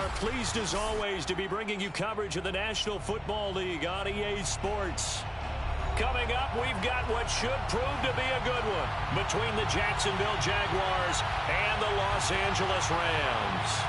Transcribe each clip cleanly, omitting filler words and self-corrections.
are pleased as always to be bringing you coverage of the National Football League on EA Sports. Coming up, we've got what should prove to be a good one between the Jacksonville Jaguars and the Los Angeles Rams.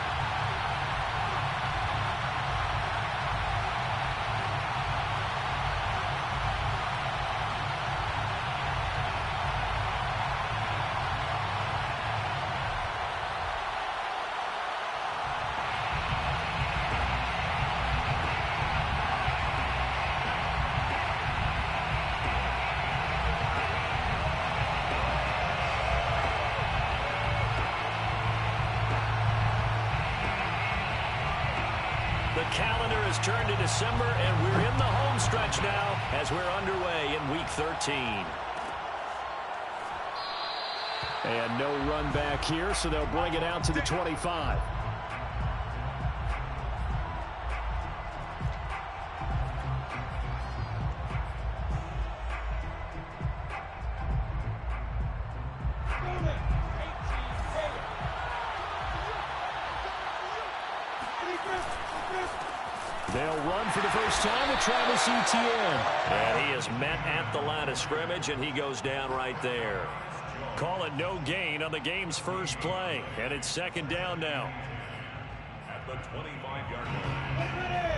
The calendar has turned to December, and we're in the home stretch now as we're underway in Week 13. And no run back here, so they'll bring it out to the 25. They'll run for the first time with Travis Etienne. And he is met at the line of scrimmage, and he goes down right there. Call it no gain on the game's first play. And it's second down now. At the 25-yard line.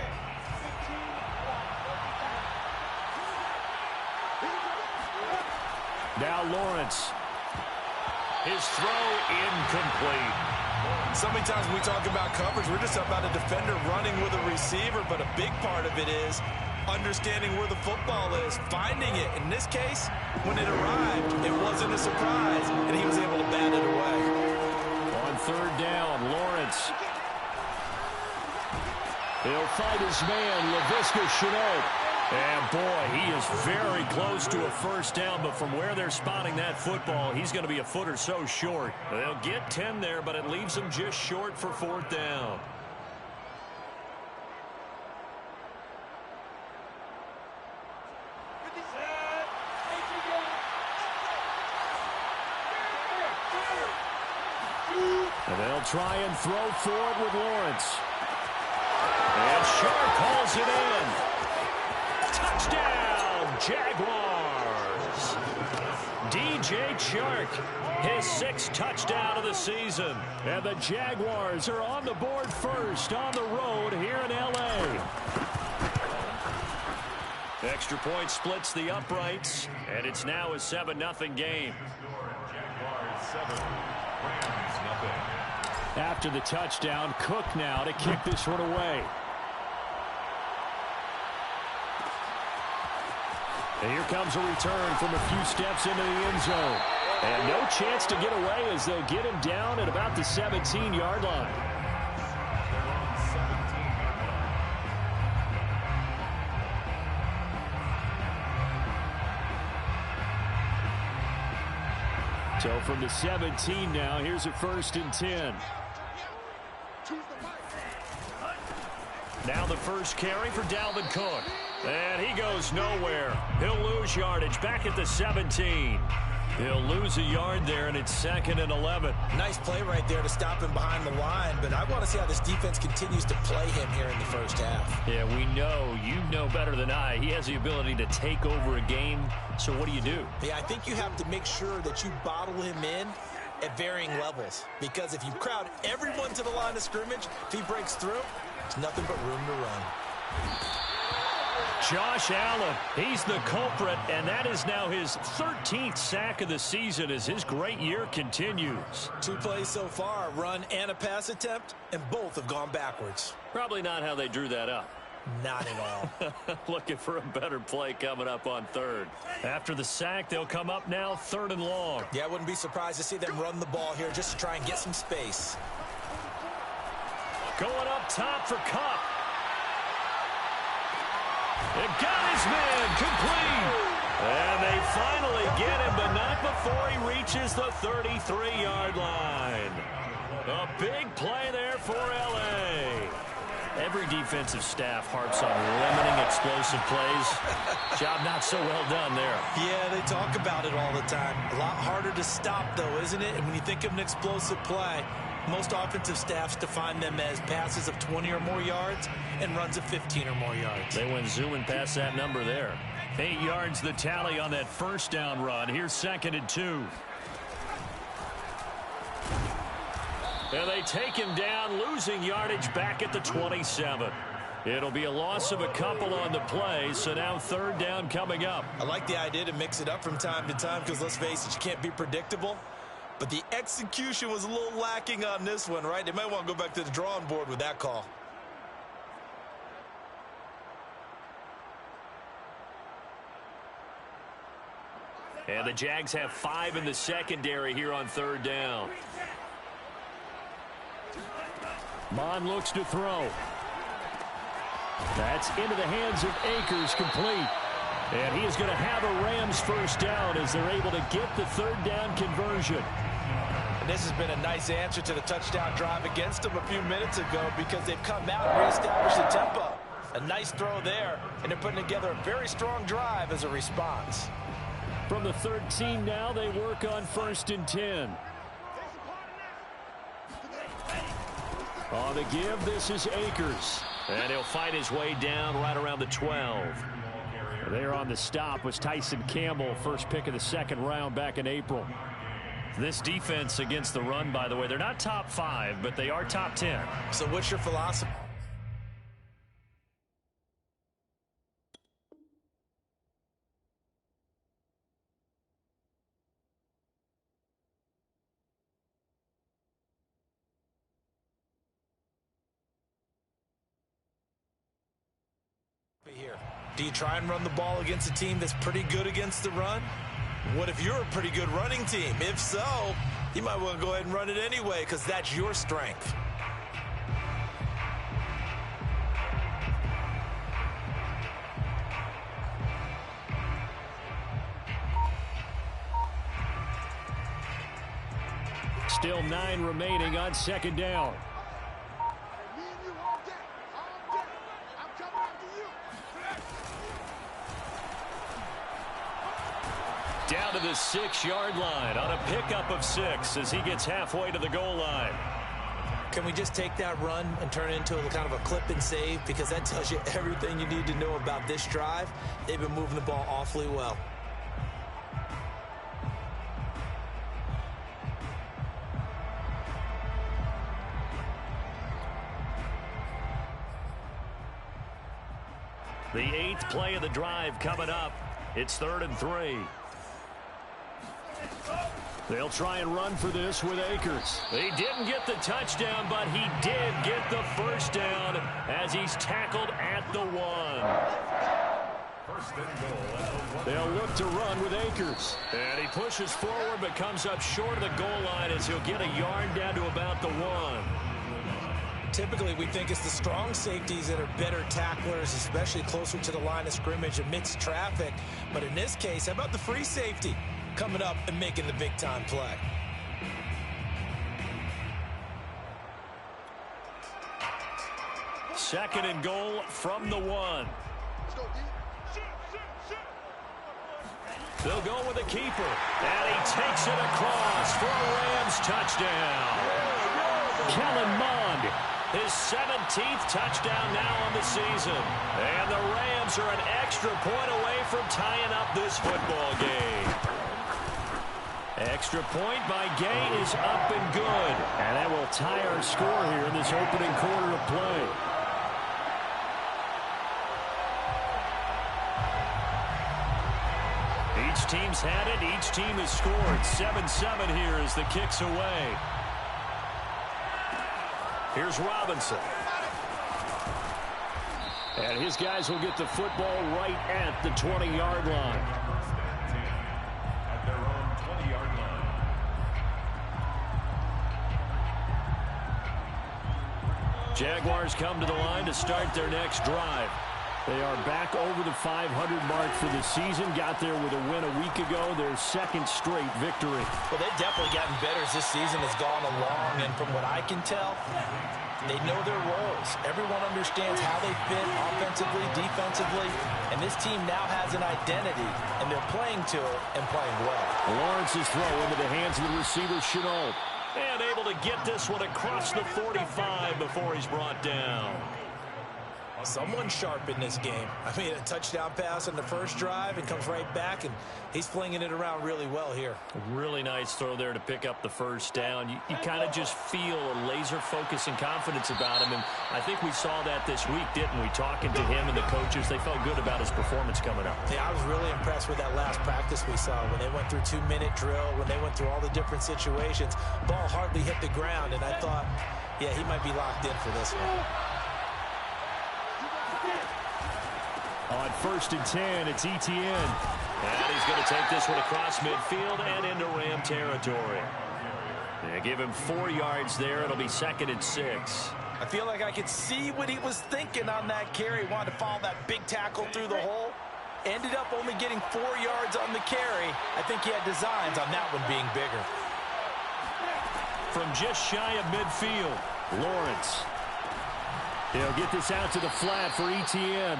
Now Lawrence. His throw incomplete. So many times when we talk about coverage, we're just about a defender running with a receiver, but a big part of it is understanding where the football is, finding it. In this case, when it arrived, it wasn't a surprise, and he was able to bat it away. On third down, Lawrence. He'll fight his man, Laviska Shenault. And, boy, he is very close to a first down, but from where they're spotting that football, he's going to be a foot or so short. They'll get 10 there, but it leaves them just short for fourth down. And they'll try and throw for it with Lawrence. And Sharp calls it in. Touchdown, Jaguars. DJ Chark, his sixth touchdown of the season. And the Jaguars are on the board first on the road here in L.A. Extra point splits the uprights, and it's now a 7-0 game. Jaguars 7, Rams nothing. After the touchdown, Cook now to kick this one away. And here comes a return from a few steps into the end zone. And no chance to get away as they'll get him down at about the 17-yard line. So from the 17 now, here's a 1st and 10. Now the first carry for Dalvin Cook. And he goes nowhere. He'll lose yardage back at the 17. He'll lose a yard there, and it's 2nd and 11. Nice play right there to stop him behind the line, but I want to see how this defense continues to play him here in the first half. Yeah, we know, you know better than I, he has the ability to take over a game. So what do you do? Yeah, I think you have to make sure that you bottle him in at varying levels, because if you crowd everyone to the line of scrimmage, if he breaks through, there's nothing but room to run. Josh Allen, he's the culprit, and that is now his 13th sack of the season as his great year continues. 2 plays so far, a run and a pass attempt, and both have gone backwards. Probably not how they drew that up. Not at all. Looking for a better play coming up on third. After the sack, they'll come up now 3rd and long. Yeah, I wouldn't be surprised to see them run the ball here just to try and get some space. Going up top for Kupp. It got his man complete. And they finally get him, but not before he reaches the 33-yard line. A big play there for L.A. Every defensive staff harps on limiting explosive plays. Job not so well done there. Yeah, they talk about it all the time. A lot harder to stop, though, isn't it? And when you think of an explosive play, Most offensive staffs define them as passes of 20 or more yards and runs of 15 or more yards. They went zooming past that number there. 8 yards the tally on that first down run. Here's 2nd and 2. And they take him down, losing yardage back at the 27. It'll be a loss of a couple on the play, so now 3rd down coming up. I like the idea to mix it up from time to time because, let's face it, you can't be predictable. But the execution was a little lacking on this one, right? They might want to go back to the drawing board with that call. And the Jags have 5 in the secondary here on 3rd down. Mond looks to throw. That's into the hands of Akers, complete. And he is going to have a Rams first down as they're able to get the 3rd down conversion. And this has been a nice answer to the touchdown drive against them a few minutes ago because they've come out and reestablished the tempo. A nice throw there, and they're putting together a very strong drive as a response. From the 13 now, they work on 1st and 10. On the give, this is Akers. And he'll fight his way down right around the 12. There on the stop was Tyson Campbell, first pick of the 2nd round back in April. This defense against the run, by the way, they're not top 5, but they are top 10. So what's your philosophy? Here. Do you try and run the ball against a team that's pretty good against the run? What if you're a pretty good running team? If so, you might want to go ahead and run it anyway because that's your strength. Still 9 remaining on 2nd down. Down to the 6-yard line on a pickup of 6 as he gets halfway to the goal line. Can we just take that run and turn it into a kind of a clip and save? Because that tells you everything you need to know about this drive. They've been moving the ball awfully well. The 8th play of the drive coming up. It's 3rd and 3. They'll try and run for this with Akers. He didn't get the touchdown, but he did get the first down as he's tackled at the 1. 1st and goal. They'll look to run with Akers. And he pushes forward but comes up short of the goal line as he'll get a yard down to about the 1. Typically, we think it's the strong safeties that are better tacklers, especially closer to the line of scrimmage amidst traffic. But in this case, how about the free safety coming up and making the big-time play? Second and goal from the 1. They'll go with a keeper. And he takes it across for a Rams touchdown. Kellen Mond, his 17th touchdown now on the season. And the Rams are an extra point away from tying up this football game. Extra point by Gay is up and good. And that will tie our score here in this opening quarter of play. Each team's had it. Each team has scored. 7-7 here as the kick's away. Here's Robinson. And his guys will get the football right at the 20-yard line. At their own 20-yard line. Jaguars come to the line to start their next drive. They are back over the 500 mark for the season. Got there with a win a week ago, their 2nd straight victory. Well, they've definitely gotten better as this season has gone along, and from what I can tell, they know their roles. Everyone understands how they fit offensively, defensively, and this team now has an identity, and they're playing to it and playing well. Lawrence's throw into the hands of the receiver, Chenault. And able to get this one across the 45 before he's brought down. Someone sharp in this game. I mean, a touchdown pass on the first drive and comes right back, and he's flinging it around really well here. Really nice throw there to pick up the first down. You kind of just feel a laser focus and confidence about him, and I think we saw that this week, didn't we? Talking to him and the coaches, they felt good about his performance coming up. Yeah, I was really impressed with that last practice we saw when they went through 2-minute drill, when they went through all the different situations. Ball hardly hit the ground, and I thought, yeah, he might be locked in for this one. On 1st and 10, it's Etienne. And he's going to take this one across midfield and into Ram territory. They give him 4 yards there. It'll be 2nd and 6. I feel like I could see what he was thinking on that carry. He wanted to follow that big tackle through the hole. Ended up only getting 4 yards on the carry. I think he had designs on that one being bigger. From just shy of midfield, Lawrence. He'll get this out to the flat for Etienne.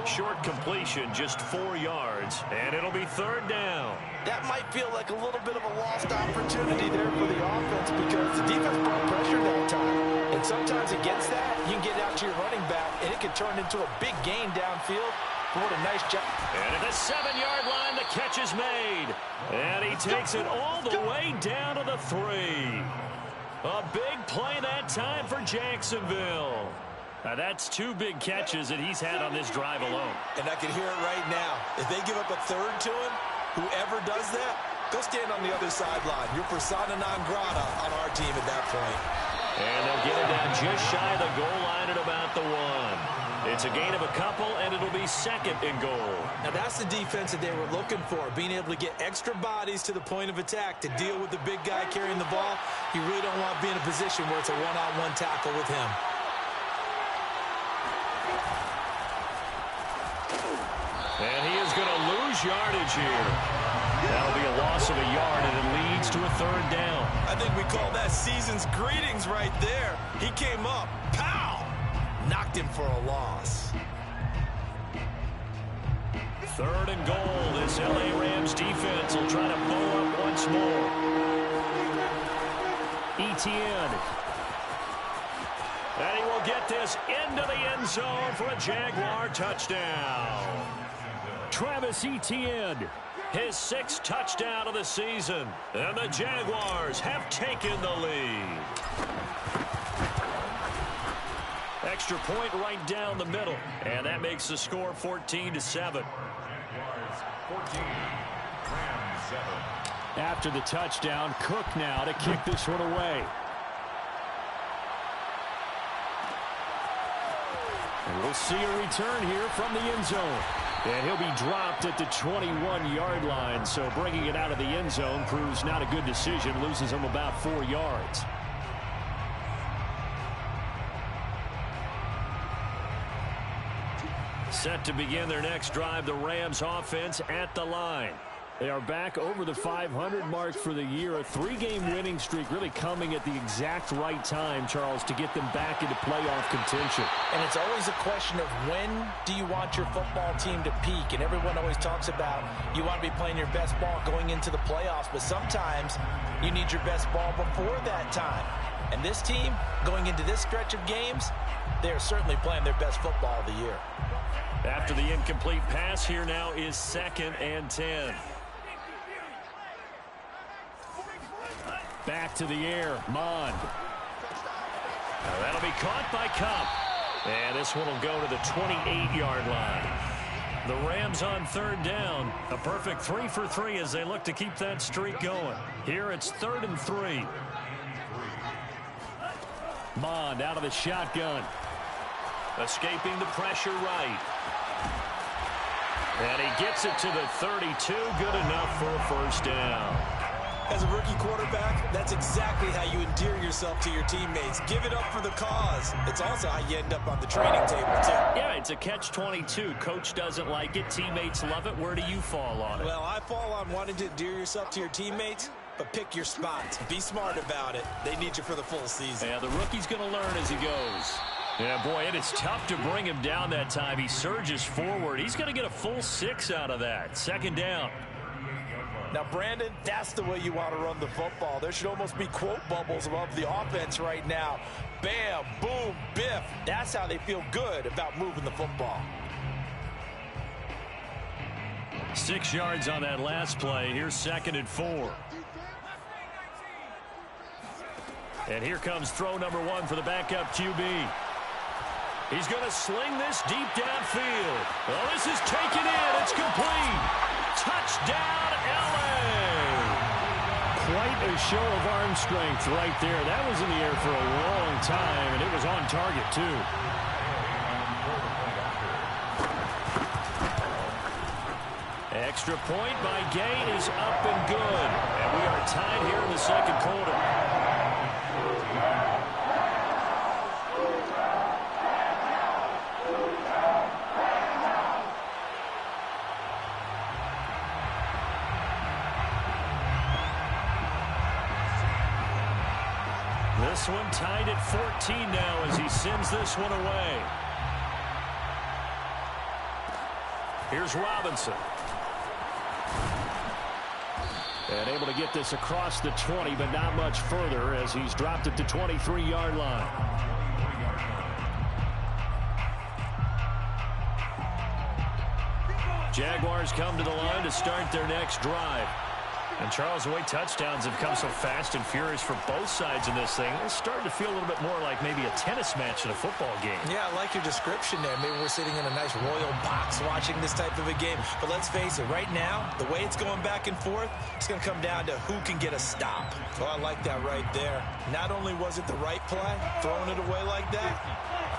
Short completion, just 4 yards, and it'll be 3rd down. That might feel like a little bit of a lost opportunity there for the offense because the defense brought pressure that time. And sometimes against that, you can get out to your running back, and it can turn into a big gain downfield. What a nice job. And at the 7-yard line, the catch is made. And he takes it all the way down to the 3. A big play that time for Jacksonville. Now that's 2 big catches that he's had on this drive alone. And I can hear it right now. If they give up a 3rd to him, whoever does that, go stand on the other sideline. You're persona non grata on our team at that point. And they'll get it down just shy of the goal line at about the 1. It's a gain of a couple, and it'll be 2nd and goal. Now that's the defense that they were looking for, being able to get extra bodies to the point of attack to deal with the big guy carrying the ball. You really don't want to be in a position where it's a one-on-one tackle with him. And he is going to lose yardage here. That'll be a loss of a yard, and it leads to a 3rd down. I think we call that season's greetings right there. He came up, pow! Knocked him for a loss. 3rd and goal. This L.A. Rams defense will try to bow up once more. Etienne. And he will get this into the end zone for a Jaguar touchdown. Travis Etienne. His 6th touchdown of the season. And the Jaguars have taken the lead. Extra point right down the middle. And that makes the score 14-7. Jaguars 14, Rams 7. After the touchdown, Cook now to kick this one away. And we'll see a return here from the end zone. And he'll be dropped at the 21-yard line. So bringing it out of the end zone proves not a good decision. Loses him about 4 yards. Set to begin their next drive, the Rams offense at the line. They are back over the 500 mark for the year. A 3-game winning streak really coming at the exact right time, Charles, to get them back into playoff contention. And it's always a question of when do you want your football team to peak? And everyone always talks about you want to be playing your best ball going into the playoffs, but sometimes you need your best ball before that time. And this team, going into this stretch of games, they are certainly playing their best football of the year. After the incomplete pass, here now is 2nd and 10. Back to the air, Mond. Now that'll be caught by Kupp. And this one will go to the 28-yard line. The Rams on 3rd down. A perfect 3 for 3 as they look to keep that streak going. Here it's 3rd and 3. Mond out of the shotgun. Escaping the pressure right. And he gets it to the 32. Good enough for a 1st down. As a rookie quarterback, that's exactly how you endear yourself to your teammates. Give it up for the cause. It's also how you end up on the training table, too. Yeah, it's a catch-22. Coach doesn't like it. Teammates love it. Where do you fall on it? Well, I fall on wanting to endear yourself to your teammates, but pick your spots. Be smart about it. They need you for the full season. Yeah, the rookie's going to learn as he goes. Yeah, boy, it is tough to bring him down that time. He surges forward. He's going to get a full 6 out of that. 2nd down. Now, Brandon, that's the way you want to run the football. There should almost be quote bubbles above the offense right now. Bam, boom, biff. That's how they feel good about moving the football. 6 yards on that last play. Here's 2nd and 4. And here comes throw number 1 for the backup QB. He's going to sling this deep downfield. Well, this is taken in. It's complete. Touchdown, LA. Quite a show of arm strength right there. That was in the air for a long time, and it was on target, too. Extra point by Gay is up and good. And we are tied here in the second quarter. This one tied at 14 now as he sends this one away. Here's Robinson. And able to get this across the 20, but not much further as he's dropped it to 23-yard line. Jaguars come to the line to start their next drive. And Charles, the way touchdowns have come so fast and furious for both sides in this thing, it's starting to feel a little bit more like maybe a tennis match in a football game. Yeah, I like your description there. Maybe we're sitting in a nice royal box watching this type of a game. But let's face it, right now, the way it's going back and forth, it's going to come down to who can get a stop. Oh, I like that right there. Not only was it the right play, throwing it away like that,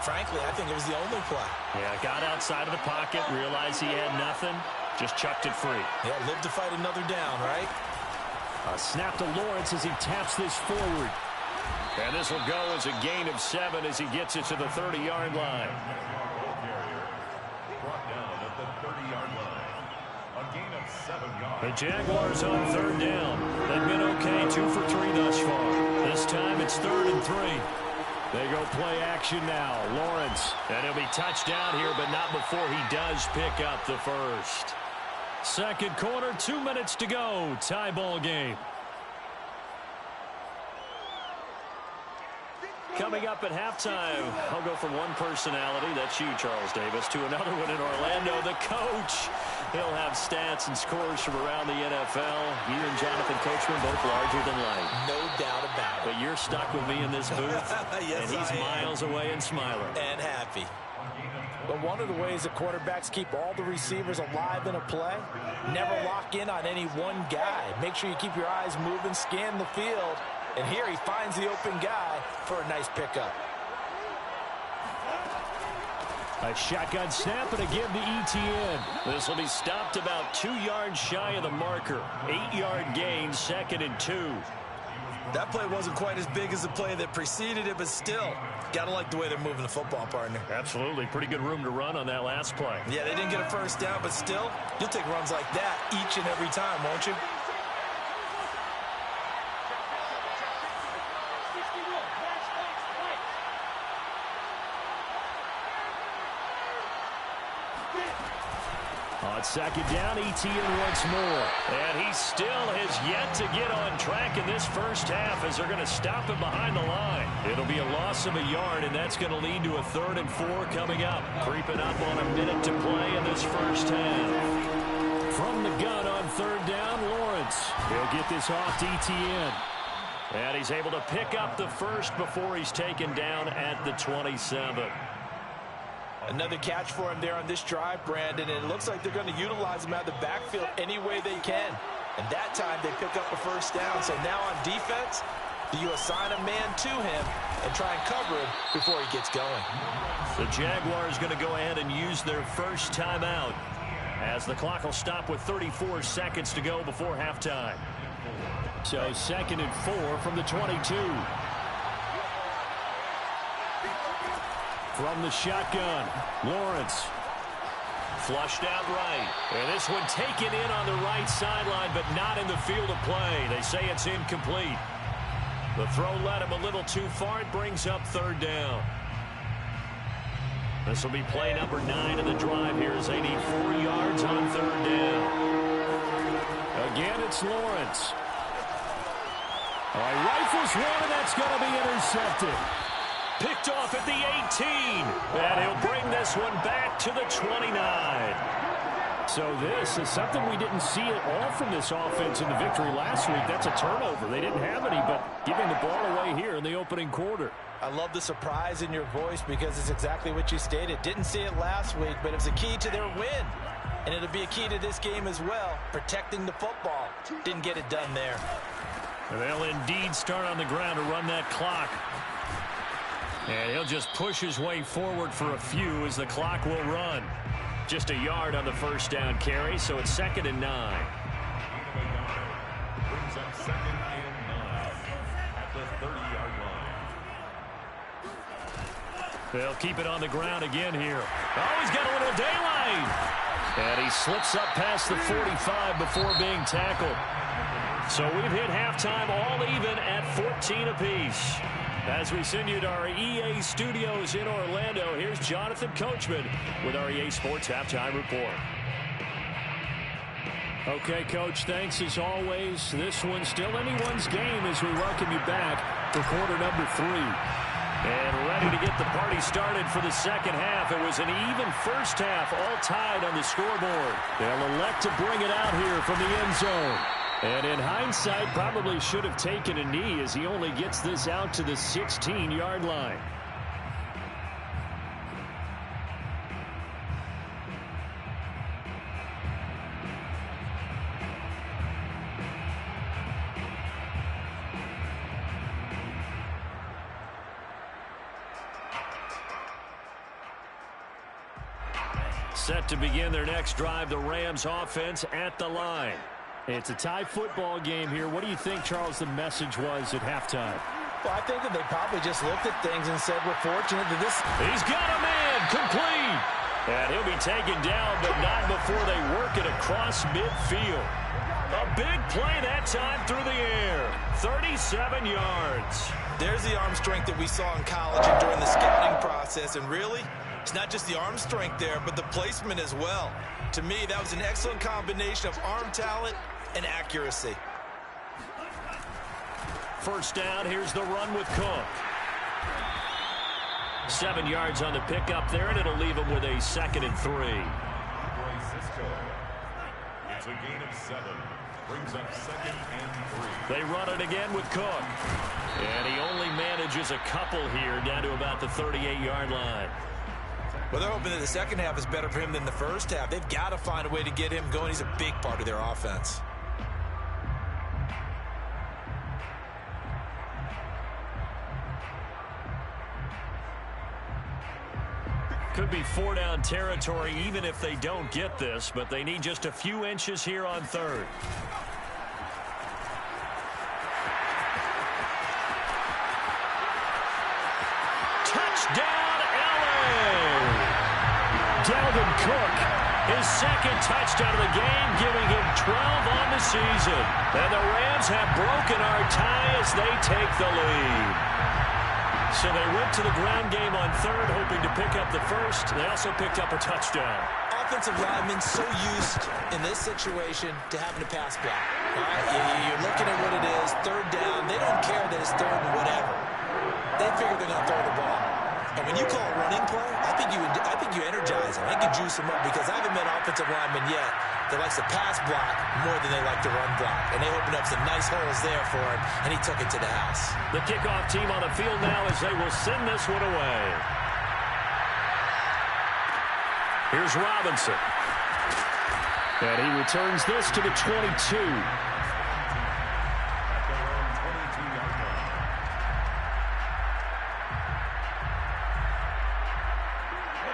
frankly, I think it was the only play. Yeah, got outside of the pocket, realized he had nothing, just chucked it free. Yeah, live to fight another down, right? A snap to Lawrence as he taps this forward. And this will go as a gain of 7 as he gets it to the 30-yard line. Brought down at the 30-yard line. A gain of 7 yards. The Jaguars on 3rd down. They've been okay, 2 for 3 thus far. This time it's 3rd and 3. They go play action now. Lawrence. And he'll be touchdown here, but not before he does pick up the first. Second quarter, 2 minutes to go. Tie ball game. Coming up at halftime, I'll go from one personality, that's you, Charles Davis, to another one in Orlando, the coach. He'll have stats and scores from around the NFL. You and Jonathan Coachman both larger than life. No doubt about it. But you're stuck with me in this booth, yes, and he's miles away and smiling. And happy. But one of the ways that quarterbacks keep all the receivers alive in a play, never lock in on any one guy. Make sure you keep your eyes moving, scan the field. And here he finds the open guy for a nice pickup. A shotgun snap and a give to Etienne. This will be stopped about 2 yards shy of the marker. 8-yard gain, 2nd and 2. That play wasn't quite as big as the play that preceded it, but still, gotta like the way they're moving the football, partner. Absolutely. Pretty good room to run on that last play. Yeah, they didn't get a first down, but still, you'll take runs like that each and every time, won't you? On 2nd down, Etienne once more. And he still has yet to get on track in this first half as they're going to stop him behind the line. It'll be a loss of a yard, and that's going to lead to a 3rd and 4 coming up. Creeping up on a minute to play in this first half. From the gun on 3rd down, Lawrence. He'll get this off to Etienne. And he's able to pick up the first before he's taken down at the 27. Another catch for him there on this drive, Brandon, and it looks like they're going to utilize him out of the backfield any way they can. And that time they pick up a first down. So now on defense, do you assign a man to him and try and cover him before he gets going? The Jaguars going to go ahead and use their first timeout as the clock will stop with 34 seconds to go before halftime. So 2nd and 4 from the 22. From the shotgun, Lawrence. Flushed out right. And this one taken in on the right sideline, but not in the field of play. They say it's incomplete. The throw led him a little too far. It brings up 3rd down. This will be play number 9 of the drive here as they need 4 yards on 3rd down. Again, it's it's Lawrence. All right, rifles one, and that's going to be intercepted. Picked off at the 18. And he'll bring this one back to the 29. So this is something we didn't see at all from this offense in the victory last week. That's a turnover. They didn't have any, but giving the ball away here in the opening quarter. I love the surprise in your voice because it's exactly what you stated. Didn't see it last week, but it was a key to their win. And it'll be a key to this game as well, protecting the football. Didn't get it done there. And they'll indeed start on the ground to run that clock. And he'll just push his way forward for a few as the clock will run. Just a yard on the first down carry, so it's 2nd and 9. Brings up 2nd and 9 at the 30-yard line. They'll keep it on the ground again here. Oh, he's got a little daylight. And he slips up past the 45 before being tackled. So we've hit halftime all even at 14 apiece. As we send you to our EA studios in Orlando, here's Jonathan Coachman with our EA Sports Halftime Report. Okay, Coach, thanks as always. This one's still anyone's game as we welcome you back for quarter number 3. And ready to get the party started for the second half. It was an even first half, all tied on the scoreboard. They'll elect to bring it out here from the end zone. And in hindsight, probably should have taken a knee as he only gets this out to the 16-yard line. Set to begin their next drive, the Rams offense at the line. It's a tie football game here. What do you think, Charles, the message was at halftime? Well, I think that they probably just looked at things and said, we're fortunate that this... He's got a man, complete. And he'll be taken down, but not before they work it across midfield. A big play that time through the air. 37 yards. There's the arm strength that we saw in college and during the scouting process. And really, it's not just the arm strength there, but the placement as well. To me, that was an excellent combination of arm talent and accuracy. First down, here's the run with Cook. 7 yards on the pickup there, and it'll leave him with a 2nd and 3. It's a gain of 7. Brings up 2nd and 3. They run it again with Cook. And he only manages a couple here down to about the 38-yard line. Well, they're hoping that the second half is better for him than the first half. They've got to find a way to get him going. He's a big part of their offense. Could be 4-down territory even if they don't get this, but they need just a few inches here on 3rd. Touchdown, LA! Dalvin Cook, his 2nd touchdown of the game, giving him 12 on the season. And the Rams have broken our tie as they take the lead. So they went to the ground game on 3rd, hoping to pick up the first. They also picked up a touchdown. Offensive linemen so used in this situation to having to pass block. All right? You're looking at what it is, 3rd down. They don't care that it's 3rd and whatever. They figure they're going to throw the ball. And when you call a running play, I think you energize them. I think you juice them up because I haven't met an offensive lineman yet that likes to pass block more than they like to run block. And they opened up some nice holes there for him, and he took it to the house. The kickoff team on the field now as they will send this one away. Here's Robinson. And he returns this to the 22.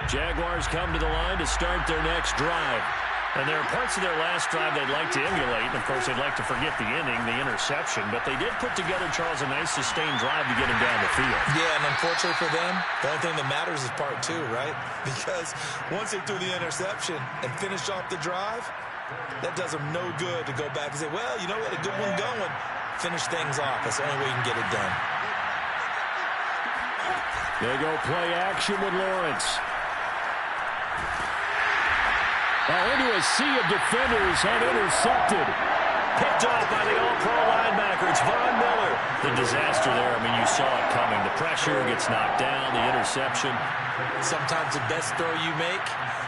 Jaguars come to the line to start their next drive. And there are parts of their last drive they'd like to emulate. And, of course, they'd like to forget the inning, the interception. But they did put together, Charles, a nice sustained drive to get him down the field. Yeah, and unfortunately for them, the only thing that matters is part 2, right? Because once they threw the interception and finished off the drive, that does them no good to go back and say, well, you know what, a good one going. Finish things off. That's the only way you can get it done. They go play action with Lawrence. Into a sea of defenders and intercepted. Picked off by the All-Pro linebacker. It's Von Miller. The disaster there, I mean, you saw it coming. The pressure gets knocked down, the interception. Sometimes the best throw you make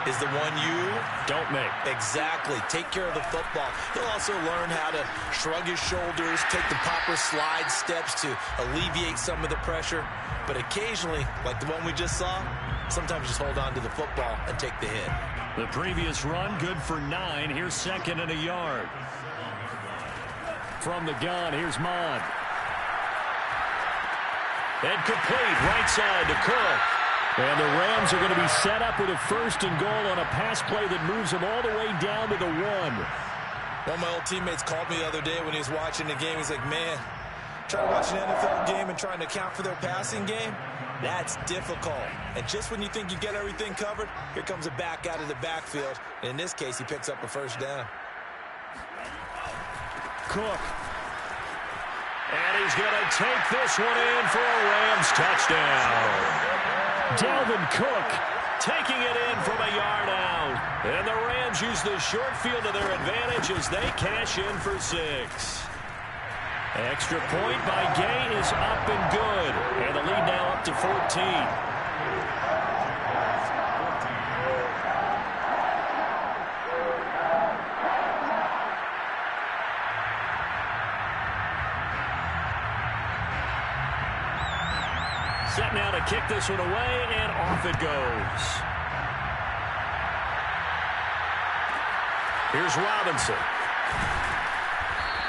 is the one you don't make. Exactly. Take care of the football. He'll also learn how to shrug his shoulders, take the proper slide steps to alleviate some of the pressure. But occasionally, like the one we just saw, sometimes just hold on to the football and take the hit. The previous run, good for 9. Here's 2nd and a yard. From the gun, here's Mond. And complete right side to Cook. And the Rams are going to be set up with a 1st and goal on a pass play that moves them all the way down to the 1. One of my old teammates called me the other day when he was watching the game. He's like, man, trying to watch an NFL game and trying to account for their passing game, that's difficult. And just when you think you get everything covered, here comes a back out of the backfield. And in this case, he picks up a 1st down. Cook. And he's going to take this one in for a Rams touchdown. Dalvin Cook taking it in from a yard out. And the Rams use the short field to their advantage as they cash in for 6. Extra point by Gay is up and good. And the lead now up to 14. Set now to kick this one away, and off it goes. Here's Robinson.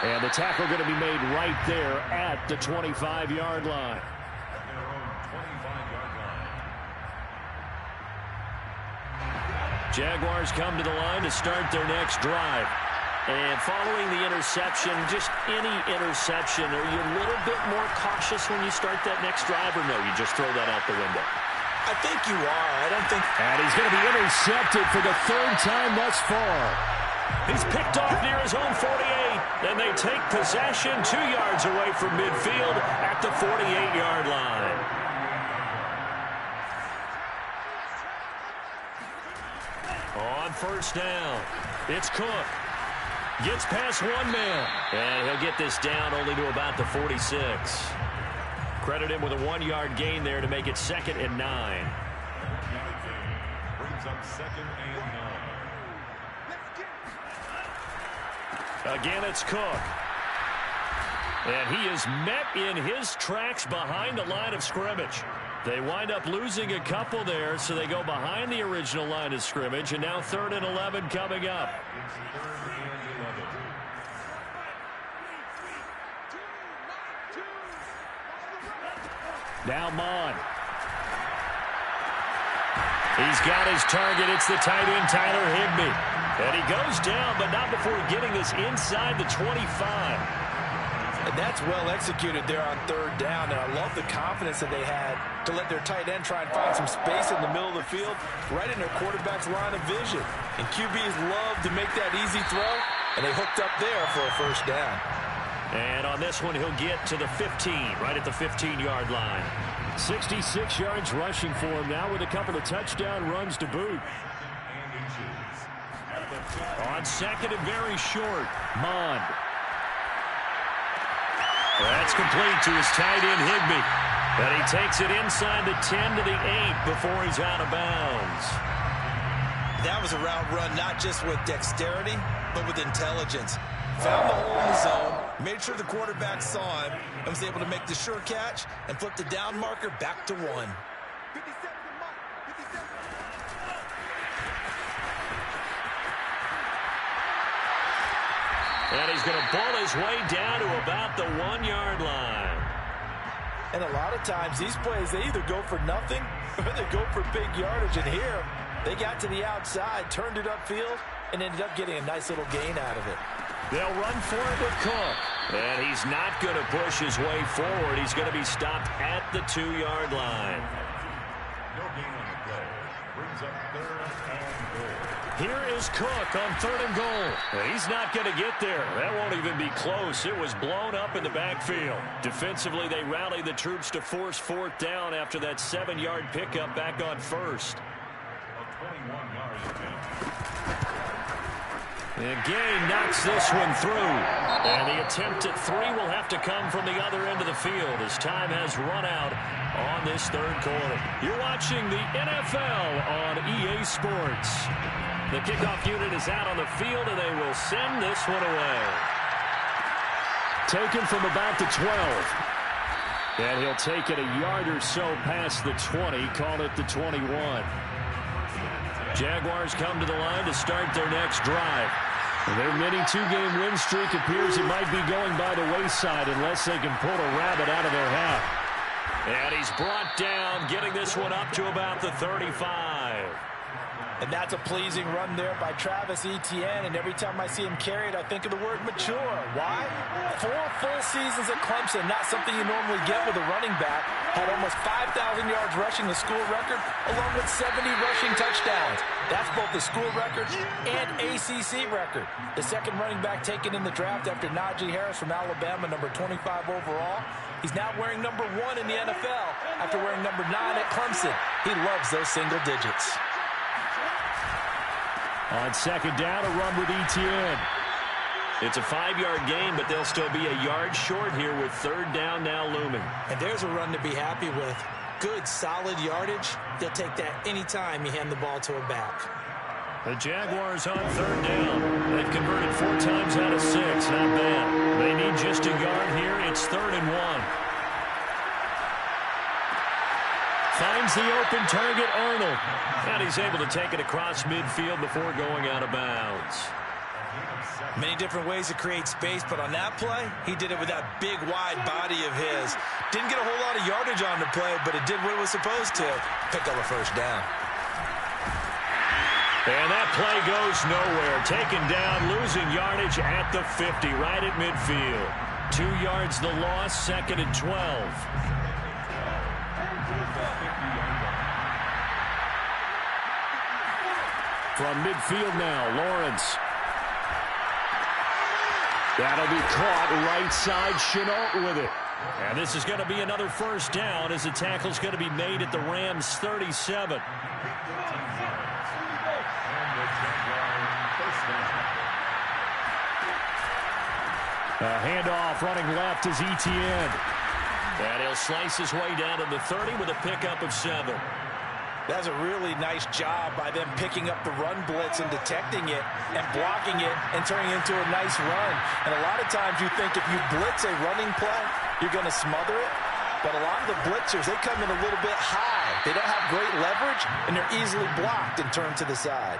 And the tackle going to be made right there at the 25-yard line. Jaguars come to the line to start their next drive. And following the interception, just any interception, are you a little bit more cautious when you start that next drive, or no, you just throw that out the window? I think you are. I don't think... And he's going to be intercepted for the 3rd time thus far. He's picked off near his own 48. Then they take possession 2 yards away from midfield at the 48-yard line. On 1st down, it's Cook. Gets past 1 man. And he'll get this down only to about the 46. Credit him with a 1-yard gain there to make it 2nd and 9. Brings up 2nd and 9. Again, it's Cook. And he is met in his tracks behind the line of scrimmage. They wind up losing a couple there, so they go behind the original line of scrimmage, and now 3rd and 11 coming up. Now Mond. He's got his target. It's the tight end, Tyler Higbee. And he goes down, but not before getting this inside the 25. And that's well executed there on 3rd down. And I love the confidence that they had to let their tight end try and find some space in the middle of the field, right in their quarterback's line of vision. And QBs love to make that easy throw, and they hooked up there for a 1st down. And on this one, he'll get to the 15, right at the 15-yard line. 66 yards rushing for him now with a couple of touchdown runs to boot. On 2nd and very short, Mond. That's complete to his tight end, Higbee. And he takes it inside the 10 to the 8 before he's out of bounds. That was a route run not just with dexterity, but with intelligence. Found the hole in the zone, made sure the quarterback saw him, and was able to make the sure catch and flip the down marker back to 1. And he's going to ball his way down to about the 1-yard line. And a lot of times these plays, they either go for nothing or they go for big yardage. And here, they got to the outside, turned it upfield, and ended up getting a nice little gain out of it. They'll run for it with Cook. And he's not going to push his way forward. He's going to be stopped at the 2-yard line. No gain on the play. Brings up 3rd and goal. Here is Cook on 3rd and goal. He's not going to get there. That won't even be close. It was blown up in the backfield. Defensively, they rallied the troops to force 4th down after that 7-yard pickup back on 1st. A 21-yard attempt. And Gay knocks this one through. And the attempt at 3 will have to come from the other end of the field as time has run out on this third quarter. You're watching the NFL on EA Sports. The kickoff unit is out on the field, and they will send this one away. Taken from about the 12. And he'll take it a yard or so past the 20, call it the 21. Jaguars come to the line to start their next drive. Their mini two-game win streak appears it might be going by the wayside unless they can pull a rabbit out of their hat. And he's brought down, getting this one up to about the 35. And that's a pleasing run there by Travis Etienne. And every time I see him carry it, I think of the word mature. Why? 4 full seasons at Clemson, not something you normally get with a running back. Had almost 5,000 yards rushing, the school record, along with 70 rushing touchdowns. That's both the school record and ACC record. The second running back taken in the draft after Najee Harris from Alabama, number 25 overall. He's now wearing number 1 in the NFL after wearing number 9 at Clemson. He loves those single digits. On second down, a run with Etienne. It's a 5-yard gain, but they'll still be a yard short here with third down now looming. And there's a run to be happy with. Good, solid yardage. They'll take that anytime you hand the ball to a back. The Jaguars on third down. They've converted 4 times out of 6. Not bad. They need just a yard here. It's 3rd and 1. Finds the open target, Arnold. And he's able to take it across midfield before going out of bounds. Many different ways to create space, but on that play, he did it with that big, wide body of his. Didn't get a whole lot of yardage on the play, but it did what it was supposed to. Pick up a first down. And that play goes nowhere. Taken down, losing yardage at the 50, right at midfield. 2 yards the loss, 2nd and 12. From midfield now, Lawrence. That'll be caught right side, Shenault with it. And this is going to be another first down as the tackle's going to be made at the Rams' 37. A handoff running left is Etienne. And he'll slice his way down to the 30 with a pickup of 7. That's a really nice job by them picking up the run blitz and detecting it and blocking it and turning it into a nice run. And a lot of times you think if you blitz a running play, you're going to smother it. But a lot of the blitzers, they come in a little bit high. They don't have great leverage, and they're easily blocked and turned to the side.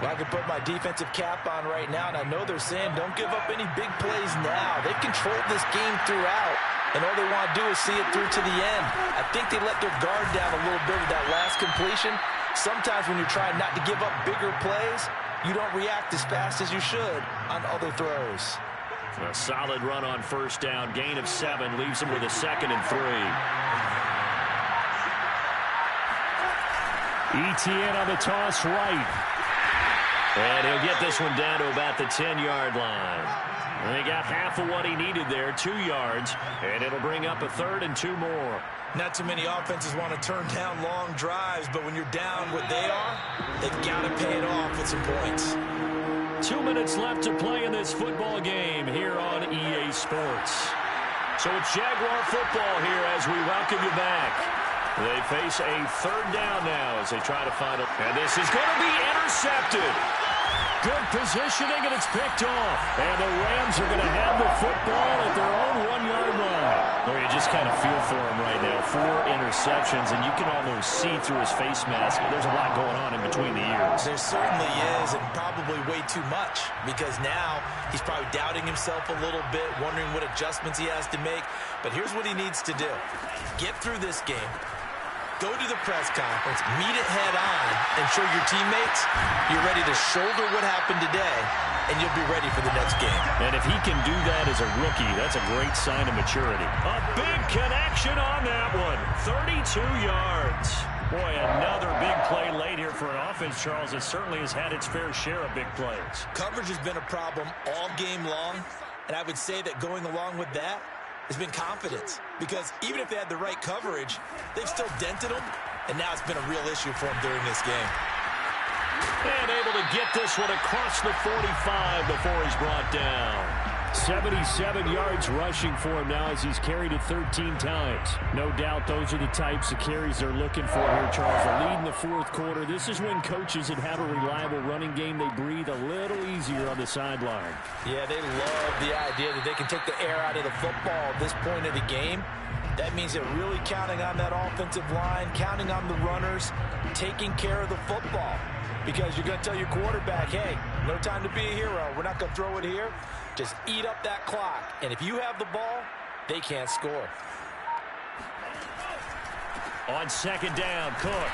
Well, I can put my defensive cap on right now, and I know they're saying don't give up any big plays now. They've controlled this game throughout. And all they want to do is see it through to the end. I think they let their guard down a little bit with that last completion. Sometimes when you're trying not to give up bigger plays, you don't react as fast as you should on other throws. A solid run on first down. Gain of 7 leaves them with a 2nd and 3. Etienne on the toss right. And he'll get this one down to about the 10-yard line. And he got half of what he needed there, 2 yards, and it'll bring up a 3rd and 2 more. Not too many offenses want to turn down long drives, but when you're down what they are, they've got to pay it off with some points. 2 minutes left to play in this football game here on EA Sports. So it's Jaguar football here as we welcome you back. They face a 3rd down now as they try to find it. And this is going to be intercepted. Good positioning, and it's picked off. And the Rams are going to have the football at their own 1-yard line. Well, you just kind of feel for him right now. 4 interceptions, and you can almost see through his face mask. There's a lot going on in between the ears. There certainly is, and probably way too much, because now he's probably doubting himself a little bit, wondering what adjustments he has to make. But here's what he needs to do. Get through this game. Go to the press conference, meet it head on, and show your teammates you're ready to shoulder what happened today, and you'll be ready for the next game. And if he can do that as a rookie, that's a great sign of maturity. A big connection on that one. 32 yards. Boy, another big play late here for an offense, Charles, that certainly has had its fair share of big plays. Coverage has been a problem all game long, and I would say that going along with that has been confidence, because even if they had the right coverage, they've still dented them, and now it's been a real issue for them during this game. And able to get this one across the 45 before he's brought down. 77 yards rushing for him now as he's carried it 13 times. No doubt those are the types of carries they're looking for here, Charles. The lead in the fourth quarter. This is when coaches that have a reliable running game, they breathe a little easier on the sideline. Yeah, they love the idea that they can take the air out of the football at this point of the game. That means they're really counting on that offensive line, counting on the runners, taking care of the football. Because you're going to tell your quarterback, hey, no time to be a hero. We're not going to throw it here. Just eat up that clock. And if you have the ball, they can't score. On second down, Cook.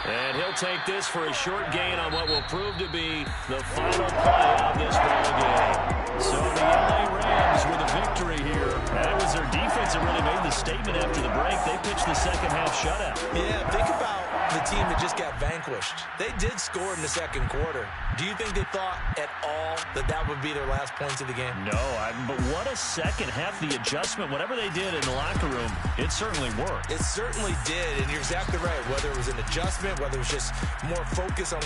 And he'll take this for a short gain on what will prove to be the final play of this ball game. So the LA Rams with a victory here. And it was their defense that really made the statement after the break. They pitched the second half shutout. Yeah, think about the team that just got vanquished. They did score in the second quarter. Do you think they thought at all that that would be their last points of the game? No, but what a second half. The adjustment, whatever they did in the locker room, it certainly worked. It certainly did, and you're exactly right. Whether it was an adjustment, whether it was just more focus on